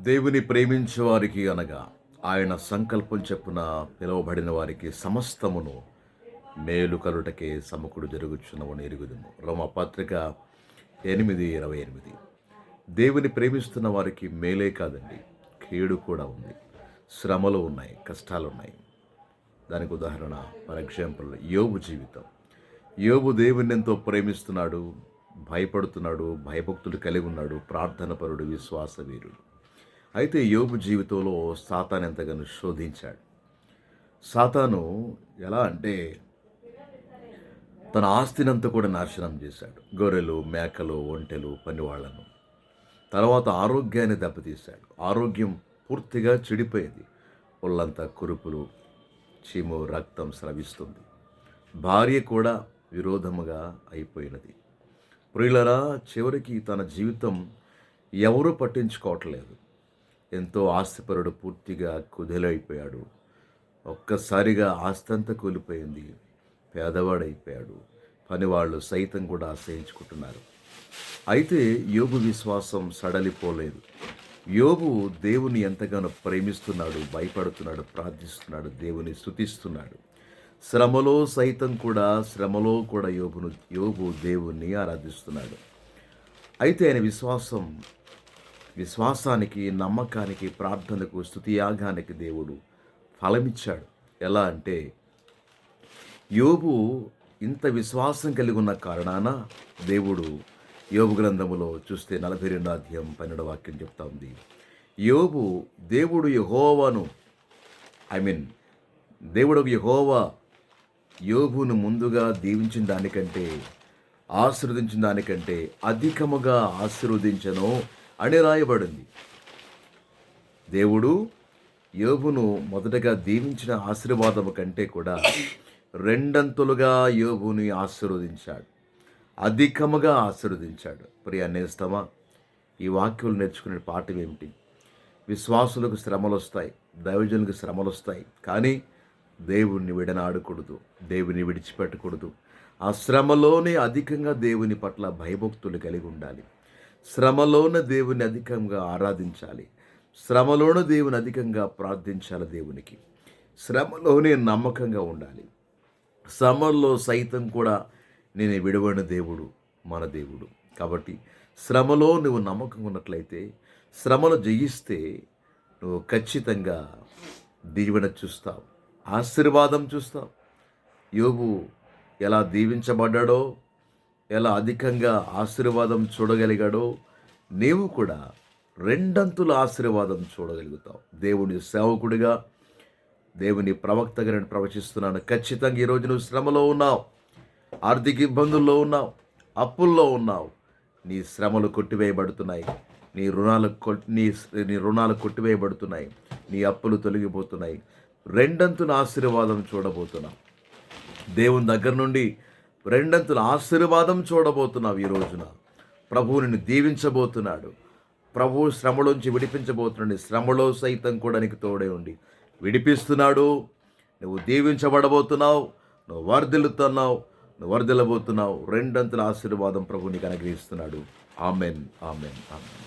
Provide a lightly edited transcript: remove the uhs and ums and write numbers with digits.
దేవుని ప్రేమించే వారికి అనగా ఆయన సంకల్పం చెప్పున పిలువబడిన వారికి సమస్తమును మేలు కలుటకే సమకుడు జరుగుచున్నవని ఎరుగుదుము. రోమపత్రిక 8:28. దేవుని ప్రేమిస్తున్న వారికి మేలే కాదండి, కీడు కూడా ఉంది. శ్రమలు ఉన్నాయి, కష్టాలున్నాయి. దానికి ఉదాహరణ ఫర్ ఎగ్జాంపుల్ యోబు జీవితం. యోబు దేవుని ఎంతో ప్రేమిస్తున్నాడు, భయపడుతున్నాడు, భయభక్తులు కలిగి ఉన్నాడు, ప్రార్థనపరుడు, విశ్వాసవీరుడు. అయితే యోబు జీవితంలో సాతాను ఎంతగానో శోధించాడు. సాతాను ఎలా అంటే తన ఆస్తినంతా కూడా నాశనం చేశాడు. గొర్రెలు, మేకలు, ఒంటెలు, పనివాళ్లను. తర్వాత ఆరోగ్యాన్ని దెబ్బతీశాడు. ఆరోగ్యం పూర్తిగా చెడిపోయింది. ఒళ్ళంతా కురుపులు, చీము, రక్తం స్రవిస్తుంది. భార్య కూడా విరోధముగా అయిపోయినది. ప్రియులరా, చివరికి తన జీవితం ఎవరూ పట్టించుకోవట్లేదు. ఎంతో ఆస్తిపరుడు పూర్తిగా కుదేలైపోయాడు. ఒక్కసారిగా ఆస్తి అంతా కూలిపోయింది. పేదవాడైపోయాడు. పనివాళ్ళు సైతం కూడా ఆశ్రయించుకుంటున్నారు. అయితే యోబు విశ్వాసం సడలిపోలేదు. యోబు దేవుని ఎంతగానో ప్రేమిస్తున్నాడు, భయపడుతున్నాడు, ప్రార్థిస్తున్నాడు, దేవుని స్తుతిస్తున్నాడు. శ్రమలో కూడా యోబు దేవుణ్ణి ఆరాధిస్తున్నాడు. అయితే ఆయన విశ్వాసానికి, నమ్మకానికి, ప్రార్థనకు, స్తుతియాగానికి దేవుడు ఫలమిచ్చాడు. ఎలా అంటే యోబు ఇంత విశ్వాసం కలిగి ఉన్న కారణాన దేవుడు యోబు గ్రంథములో చూస్తే 42 అధ్యాయం 12 వాక్యం చెప్తా ఉంది. దేవుడు యెహోవా యోబును ముందుగా దీవించిన దానికంటే, ఆశీర్వదించిన దానికంటే అధికముగా ఆశీర్వదించను అని రాయబడింది. దేవుడు యోబును మొదటగా దీవించిన ఆశీర్వాదము కంటే కూడా రెండంతులుగా యోబుని ఆశీర్వదించాడు, అధికముగా ఆశీర్వదించాడు. ప్రియ నేస్తమా, ఈ వాక్యాలు నేర్చుకునే పాఠం ఏమిటి? విశ్వాసులకు శ్రమలు వస్తాయి, దైవజనులకు శ్రమలు వస్తాయి, కానీ దేవుణ్ణి విడనాడకూడదు, దేవుని విడిచిపెట్టకూడదు. ఆ శ్రమలోనే అధికంగా దేవుని పట్ల భయభక్తులు కలిగి ఉండాలి. శ్రమలోనే దేవుని అధికంగా ఆరాధించాలి. శ్రమలోనే దేవుని అధికంగా ప్రార్థించాలి. దేవునికి శ్రమలోనే నమ్మకంగా ఉండాలి. శ్రమల్లో సైతం కూడా నేను విడవని దేవుడు మన దేవుడు. కాబట్టి శ్రమలో నువ్వు నమ్మకంగా ఉన్నట్లయితే, శ్రమను జయిస్తే నువ్వు ఖచ్చితంగా దీవెన చూస్తావు, ఆశీర్వాదం చూస్తావు. యోబు ఎలా దీవించబడ్డాడో, ఎలా అధికంగా ఆశీర్వాదం చూడగలిగాడో, నీవు కూడా రెండంతుల ఆశీర్వాదం చూడగలుగుతావు. దేవుని సేవకుడిగా, దేవుని ప్రవక్తగా నేను ప్రవచిస్తున్నాను. ఖచ్చితంగా ఈరోజు నువ్వు శ్రమలో ఉన్నావు, ఆర్థిక ఇబ్బందుల్లో ఉన్నావు, అప్పుల్లో ఉన్నావు. నీ శ్రమలు కొట్టివేయబడుతున్నాయి, నీ రుణాలు కొట్టివేయబడుతున్నాయి, నీ అప్పులు తొలగిపోతున్నాయి. రెండంతుల ఆశీర్వాదం చూడబోతున్నావు. దేవుని దగ్గర నుండి రెండంతుల ఆశీర్వాదం చూడబోతున్నావు. ఈ రోజున ప్రభువు నిన్ను దీవించబోతున్నాడు. ప్రభువు శ్రమలోంచి విడిపించబోతున్నాడు. శ్రమలో సైతం కూడా నీకు తోడే ఉండి విడిపిస్తున్నాడు. నువ్వు దీవించబడబోతున్నావు, నువ్వు వర్ధిల్లుతున్నావు, నువ్వు వర్ధిల్లబోతున్నావు. రెండంతుల ఆశీర్వాదం ప్రభువు నీకు అనుగ్రహిస్తున్నాడు. Amen, amen, amen.